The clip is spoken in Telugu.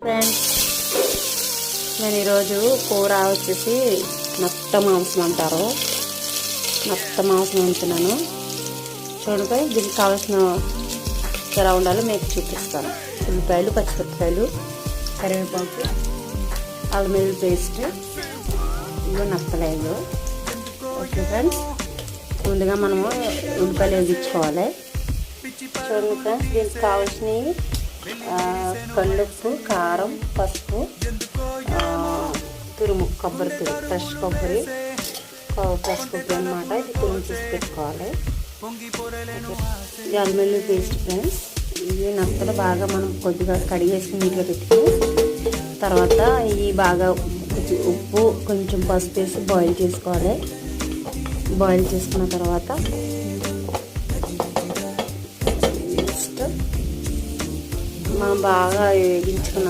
ఫ్రెండ్స్, నేను ఈరోజు కూర వచ్చేసి నత్త మాంసం అంటారు. నత్త మాంసం వండుతున్నాను. చూడండి, దీనికి కావాల్సిన ఎలా ఉండాలో మీకు చూపిస్తాను. ఉల్లిపాయలు, పచ్చిమిరపకాయలు, కరివేపాకు, అల్లం వెల్లుల్లి పేస్ట్, ఇవి నత్తలేదు. ఓకే ఫ్రెండ్స్, ముందుగా మనము ఉల్లిపాయలు వేయించుకోవాలి. చూడండి ఫ్రెండ్స్, దీనికి కావాల్సినవి కల్లుప్పు, కారం, పసుపు, తురుము, కొబ్బరి తురుము, ఫ్రెష్ కొబ్బరి అన్నమాట. ఇది తురుము చేసి పెట్టుకోవాలి. ఇది అల్లం వెల్లుల్లి పేస్ట్ ఫ్రెండ్స్. ఇవి నత్తలు బాగా మనం కొద్దిగా కడిగేసి నీట్గా పెట్టుకుని తర్వాత ఇవి బాగా ఉప్పు కొంచెం పసుపు వేసి బాయిల్ చేసుకోవాలి. బాయిల్ చేసుకున్న తర్వాత మనం బాగా వేగించుకున్న